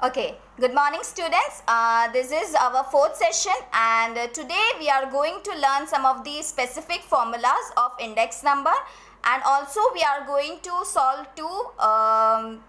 Okay, good morning students. This is our fourth session and today we are going to learn some of the specific formulas of index number, and also we are going to solve two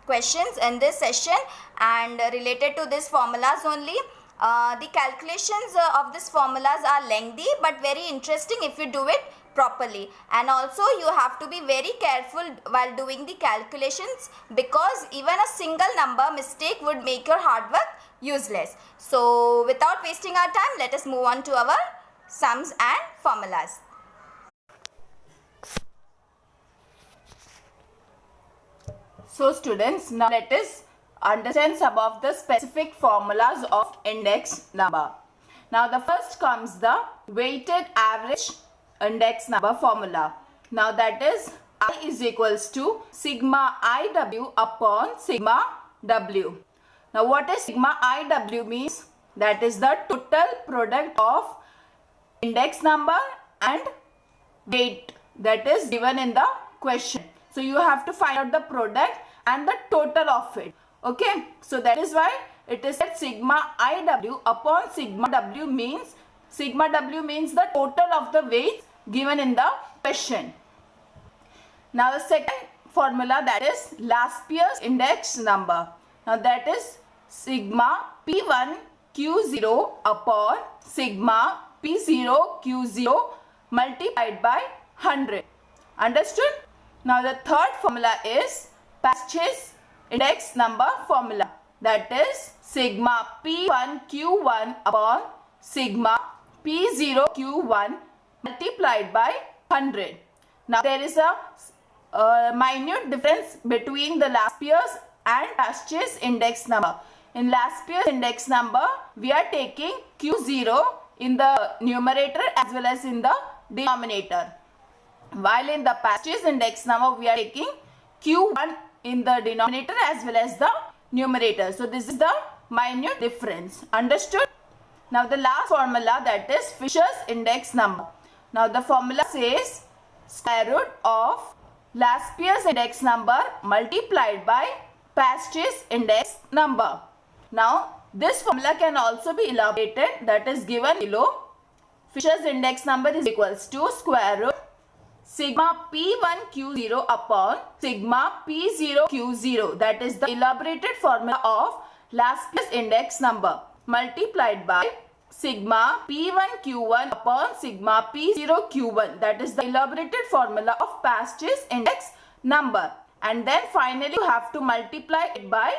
questions in this session and related to these formulas only. The calculations of these formulas are lengthy but very interesting if you do it properly, and also you have to be very careful while doing the calculations because even a single number mistake would make your hard work useless. So without wasting our time, let us move on to our sums and formulas. So students, now let us understand some of the specific formulas of index number. Now the first comes the weighted average index number formula. Now that is I is equals to sigma IW upon sigma W. Now what is sigma IW means? That is the total product of index number and weight that is given in the question. So you have to find out the product and the total of it. Okay, so that is why it is said sigma IW upon sigma W means the total of the weights given in the question. Now the second formula, that is Laspeyres index number. Now that is sigma P1 Q0 upon sigma P0 Q0 multiplied by 100. Understood? Now the third formula is Pasch's index number formula. That is sigma P1 Q1 upon sigma P0 Q1 multiplied by 100. Now there is a minute difference between the Laspeyres and Pasch's index number. In Laspeyres index number, we are taking Q0 in the numerator as well as in the denominator. While in the Pasch's index number, we are taking Q1 in the denominator as well as the numerator. So this is the minute difference. Understood? Now the last formula, that is Fisher's index number. Now the formula says square root of Laspeyres index number multiplied by Pasch's index number. Now this formula can also be elaborated, that is given below. Fisher's index number is equals to square root sigma P1 Q0 upon sigma P0 Q0, that is the elaborated formula of Laspeyres index number, multiplied by sigma P1 Q1 upon sigma P0 Q1, that is the elaborated formula of Pasch's index number, and then finally you have to multiply it by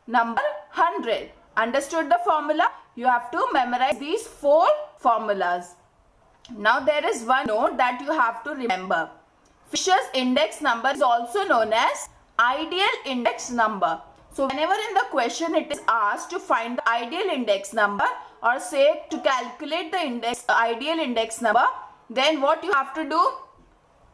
number 100. Understood the formula? You have to memorize these four formulas. Now there is one note that you have to remember. Fisher's index number is also known as ideal index number. So whenever in the question it is asked to find the ideal index number or say to calculate the ideal index number, then what you have to do?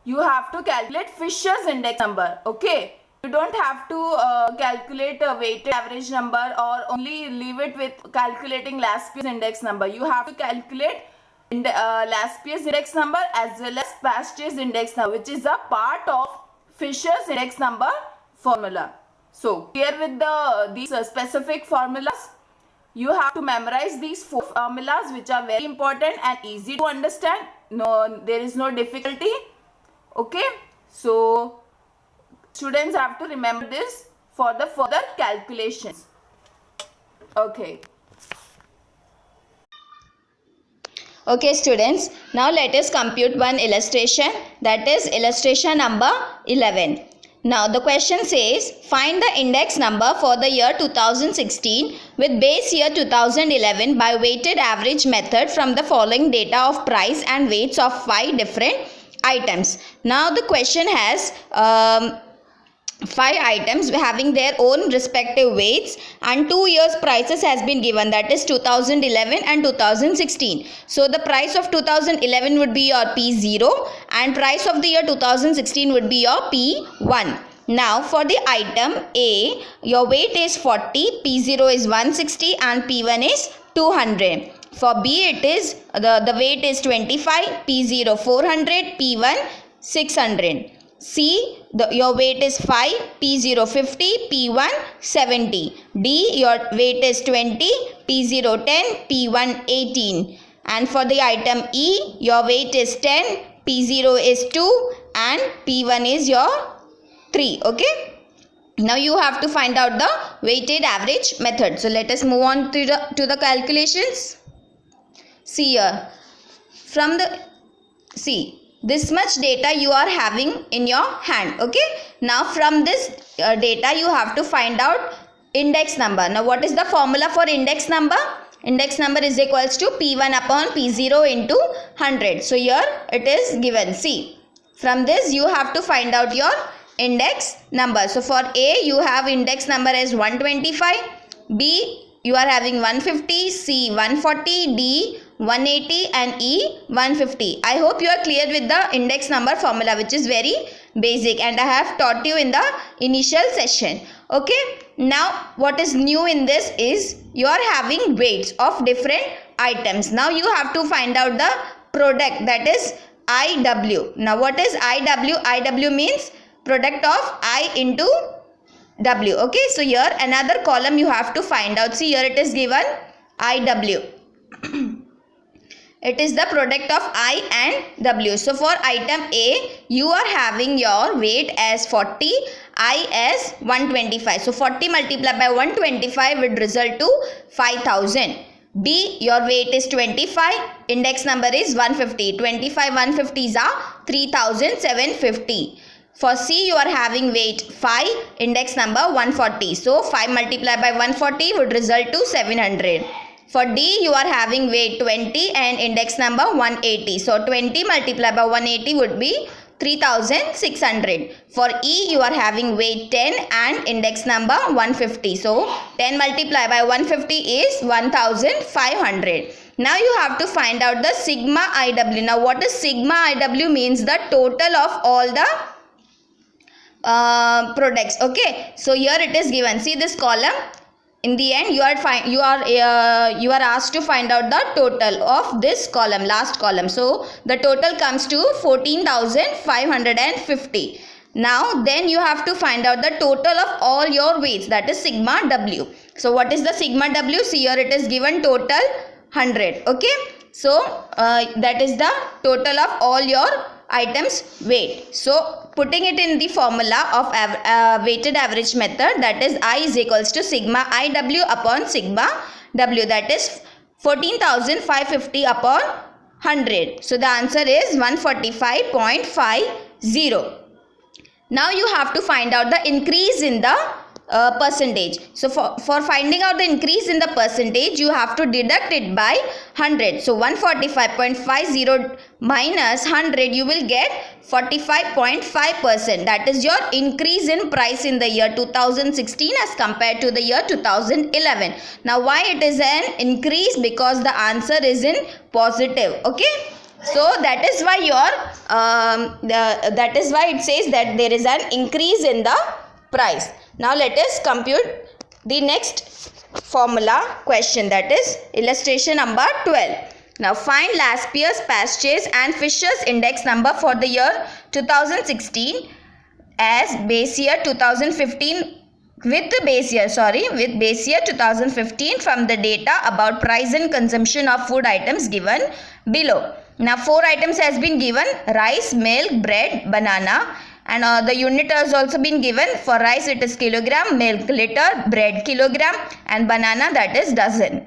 You have to calculate Fisher's index number. Okay. You don't have to calculate a weighted average number or only leave it with calculating Laspeyres index number. You have to calculate Laspeyres index number as well as Pasch's index number, which is a part of Fisher's index number formula. So clear with these specific formulas? You have to memorize these four formulas, which are very important and easy to understand. No, there is no difficulty. Okay, so students have to remember this for the further calculations. Okay. Okay students, now let us compute one illustration, that is illustration number 11. Now the question says find the index number for the year 2016 with base year 2011 by weighted average method from the following data of price and weights of 5 different items. Now the question has 5 items having their own respective weights and 2 years prices has been given, that is 2011 and 2016. So the price of 2011 would be your P0 and price of the year 2016 would be your P1. Now for the item A, your weight is 40, P0 is 160 and P1 is 200. For B, it is the weight is 25, P0 400, P1 600. C, your weight is 5, P0 50, P1 70. D, your weight is 20, P0 10, P1 18. And for the item E, your weight is 10, P0 is 2 and P1 is your 3. Okay. Now you have to find out the weighted average method. So let us move on to the calculations. See here. This much data you are having in your hand. Okay. Now from this data you have to find out index number. Now what is the formula for index number? Index number is equals to P1 upon P0 into 100. So here it is given. See, from this you have to find out your index number. So for A you have index number as 125, B you are having 150, C 140, D 180 and E 150. I hope you are clear with the index number formula, which is very basic and I have taught you in the initial session. Okay. Now what is new in this is you are having weights of different items. Now you have to find out the product, that is IW. Now what is IW? IW means product of I into W. Okay. So here another column you have to find out. See here it is given IW. It is the product of I and W. So for item A, you are having your weight as 40, I as 125. So 40 multiplied by 125 would result to 5000. B, your weight is 25, index number is 150. 25 150s are 3750. For C, you are having weight 5, index number 140. So 5 multiplied by 140 would result to 700. For D, you are having weight 20 and index number 180. So 20 multiplied by 180 would be 3600. For E, you are having weight 10 and index number 150. So 10 multiplied by 150 is 1500. Now you have to find out the sigma IW. Now what is sigma IW means? The total of all the products. Okay. So here it is given. See this column. In the end, you are asked to find out the total of this column, last column. So the total comes to 14,550. Now then you have to find out the total of all your weights, that is sigma W. So what is the sigma W? See here it is given total 100. Okay. So that is the total of all your items weight. So putting it in the formula of weighted average method, that is I is equals to sigma IW upon sigma W, that is 14,550 upon 100. So the answer is 145.50. Now you have to find out the increase in the percentage. So for finding out the increase in the percentage, you have to deduct it by 100. So 145.50 minus 100, you will get 45.5%. That is your increase in price in the year 2016 as compared to the year 2011. Now why it is an increase? Because the answer is in positive. Okay. So that is why that is why it says that there is an increase in the price. Now let us compute the next formula question, that is illustration number 12. Now find Laspier's, Pasteur's and Fisher's index number for the year 2016 as base year 2015 with base year 2015 from the data about price and consumption of food items given below. Now 4 items has been given: rice, milk, bread, banana. And the unit has also been given. For rice it is kilogram, milk liter, bread kilogram and banana, that is dozen.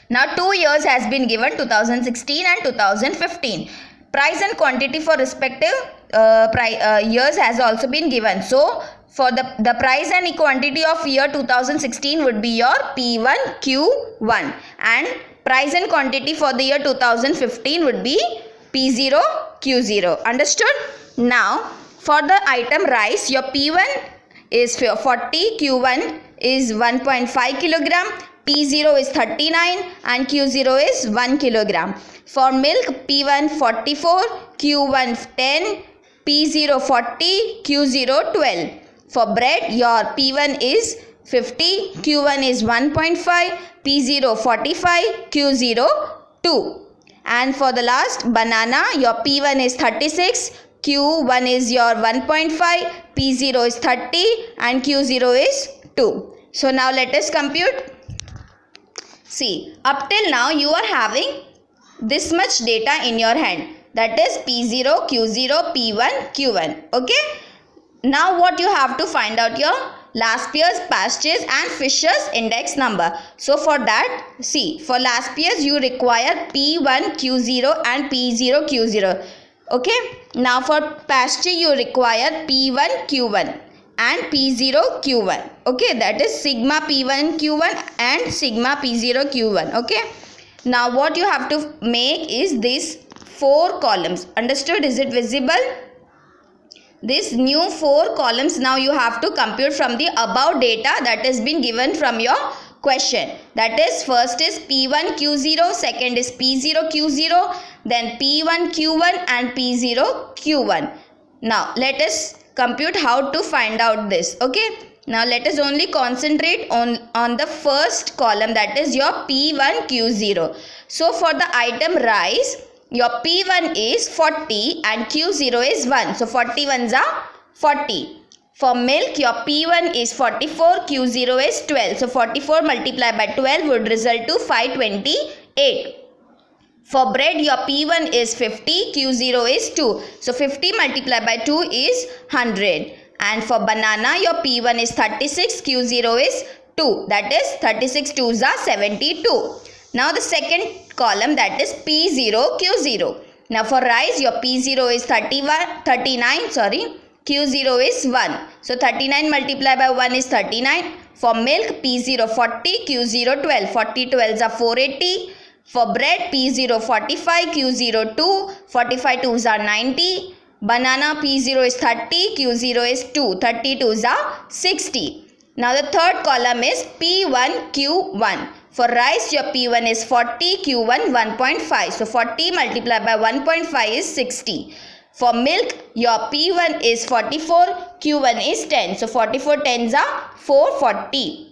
Now 2 years has been given, 2016 and 2015. Price and quantity for respective years has also been given. So for the price and quantity of year 2016 would be your P1 Q1 and price and quantity for the year 2015 would be P0 Q0. Understood? Now for the item rice, your P1 is 40, Q1 is 1.5 kilogram, P0 is 39 and Q0 is 1 kilogram. For milk, P1 44, Q1 10, P0 40, Q0 12. For bread, your P1 is 50, Q1 is 1.5, P0 45, Q0 2. And for the last banana, your P1 is 36, Q1 is your 1.5, P0 is 30 and Q0 is 2. So now let us compute. See, up till now you are having this much data in your hand, that is P0, Q0, P1, Q1. Okay. Now what you have to find out your last year's, past year's and Fisher's index number. So for that, see, for last year's you require P1 Q0 and P0 Q0. Okay. Now for past year you require P1 Q1 and P0 Q1. Okay, that is sigma P1 Q1 and sigma P0 Q1. Okay. Now what you have to make is these 4 columns. Understood? Is it visible? This new 4 columns now you have to compute from the above data that has been given from your question. That is, first is P1 Q0, second is P0 Q0, then P1 Q1 and P0 Q1. Now let us compute how to find out this. Okay. Now let us only concentrate on the first column, that is your P1 Q0. So for the item rice, your P1 is 40 and Q0 is 1. So 40 ones are 40. For milk, your P1 is 44, Q0 is 12. So 44 multiplied by 12 would result to 528. For bread, your P1 is 50, Q0 is 2. So 50 multiplied by 2 is 100. And for banana, your P1 is 36, Q0 is 2. That is 36 2s are 72. Now the second column, that is P0 Q0. Now for rice, your P0 is 39, Q0 is 1. So 39 multiplied by 1 is 39. For milk, P0 40, Q0 12. 40 12s are 480. For bread, P0 45, Q0 2. 45 2s are 90. Banana, P0 is 30, Q0 is 2. 30 2s are 60. Now the third column is P1 Q1. For rice, your P1 is 40, Q1 1.5. So 40 multiplied by 1.5 is 60. For milk, your P1 is 44, Q1 is 10. So 44 10s are 440.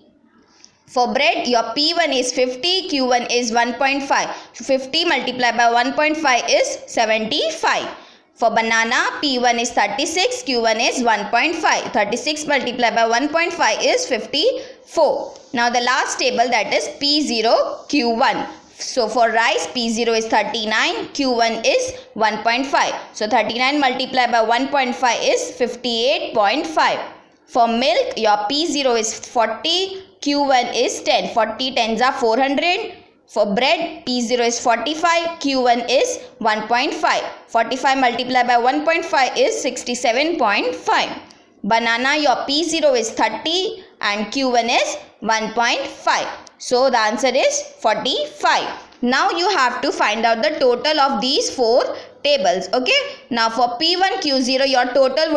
For bread, your P1 is 50, Q1 is 1.5. So 50 multiplied by 1.5 is 75. For banana, P1 is 36, Q1 is 1.5. 36 multiplied by 1.5 is 54. Now the last table, that is P0 Q1. So for rice, P0 is 39, Q1 is 1.5. So 39 multiplied by 1.5 is 58.5. For milk, your P0 is 40, Q1 is 10. 40 10s are 400. For bread, P0 is 45, Q1 is 1.5. 45 multiplied by 1.5 is 67.5. Banana, your P0 is 30 and Q1 is 1.5. So the answer is 45. Now you have to find out the total of these 4 tables. Okay. Now for P1 Q0, your total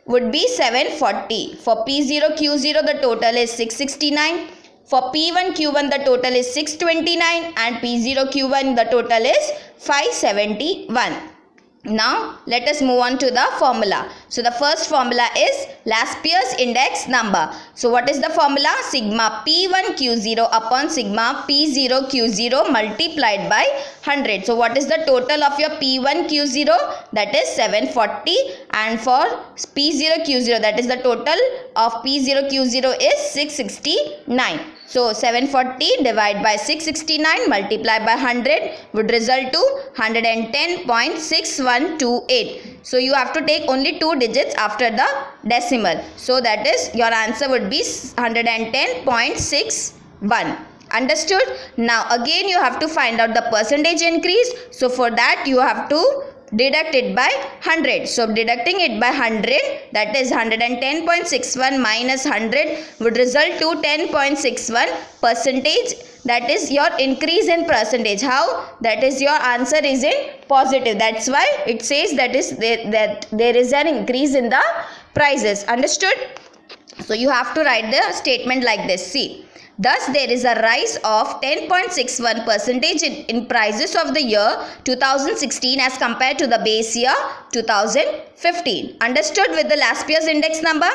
would be 740. For P0 Q0, the total is 669. For P1 Q1, the total is 629 and P0 Q1, the total is 571. Now let us move on to the formula. So the first formula is Laspeyres index number. So what is the formula? Sigma P1 Q0 upon sigma P0 Q0 multiplied by 100. So what is the total of your P1 Q0? That is 740, and for P0 Q0, that is the total of P0 Q0 is 669. So 740 divided by 669 multiplied by 100 would result to 110.6128. So you have to take only 2 digits after the decimal. So that is, your answer would be 110.61. Understood? Now again you have to find out the percentage increase. So for that you have to deduct it by 100. So deducting it by 100, that is 110.61 minus 100 would result to 10.61 percentage. That is your increase in percentage. How? That is, your answer is in positive. That's why it says that there is an increase in the prices. Understood? So you have to write the statement like this. See, Thus, there is a rise of 10.61% in prices of the year 2016 as compared to the base year 2015. Understood with the last year's index number?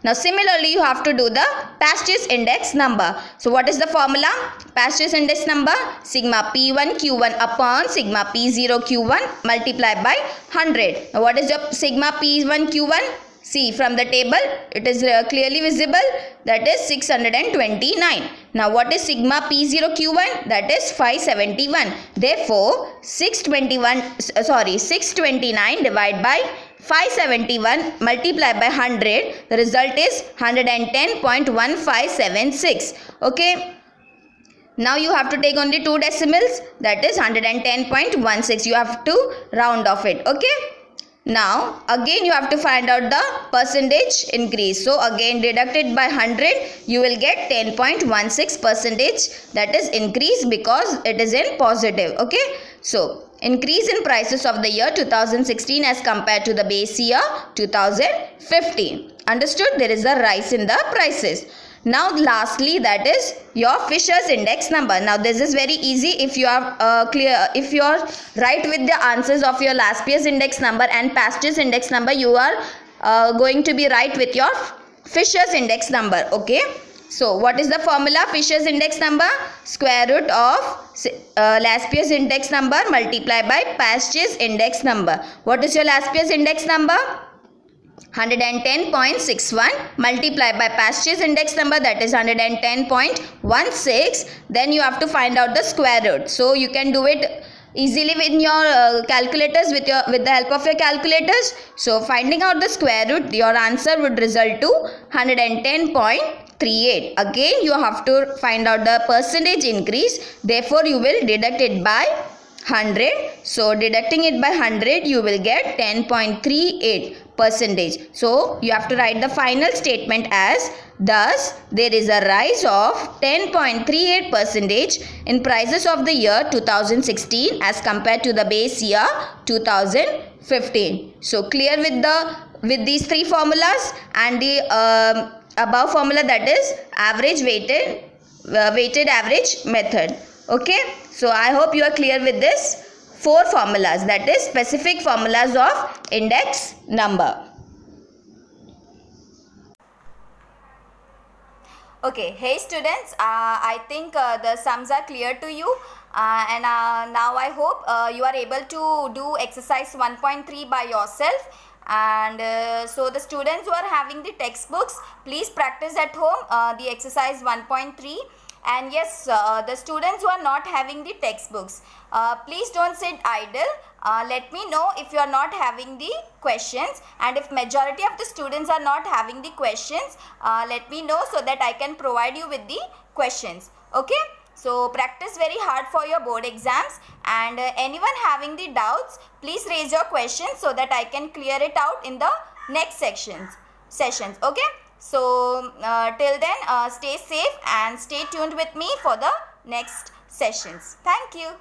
Now, similarly, you have to do the past year's index number. So, what is the formula? Past year's index number, sigma P1 Q1 upon sigma P0 Q1 multiplied by 100. Now, what is your sigma P1 Q1? See, from the table, it is clearly visible, that is 629. Now, what is sigma P0 Q1? That is 571. Therefore, 629 divided by 571 multiplied by 100, the result is 110.1576. Okay. Now you have to take only 2 decimals, that is 110.16. You have to round off it. Okay. Now again you have to find out the percentage increase. So again deduct it by 100, you will get 10.16%, that is increase because it is in positive. Okay. So increase in prices of the year 2016 as compared to the base year 2015. Understood? There is a rise in the prices. Now lastly, that is your Fisher's index number. Now this is very easy. If you are if you are right with the answers of your last year's index number and past year's index number, you are going to be right with your Fisher's index number. Okay. So what is the formula? Fisher's index number, square root of last year's index number multiplied by past year's index number. What is your last year's index number? 110.61 multiplied by past year's index number, that is 110.16. Then you have to find out the square root. So you can do it easily with your calculators, with the help of your calculators. So finding out the square root, your answer would result to 110.38. Again you have to find out the percentage increase. Therefore you will deduct it by 100. So deducting it by 100, you will get 10.38%. So you have to write the final statement as, thus there is a rise of 10.38% in prices of the year 2016 as compared to the base year 2015. So clear with these three formulas and the above formula, that is average weighted average method. Okay. So I hope you are clear with this 4 formulas, that is specific formulas of index number. Okay, hey students, I think the sums are clear to you and now I hope you are able to do exercise 1.3 by yourself. And so the students who are having the textbooks, please practice at home the exercise 1.3. And yes, the students who are not having the textbooks, please don't sit idle. Let me know if you are not having the questions, and if majority of the students are not having the questions, let me know so that I can provide you with the questions. Okay. So practice very hard for your board exams, and anyone having the doubts, please raise your questions so that I can clear it out in the next sessions. Okay. So till then, stay safe and stay tuned with me for the next sessions. Thank you.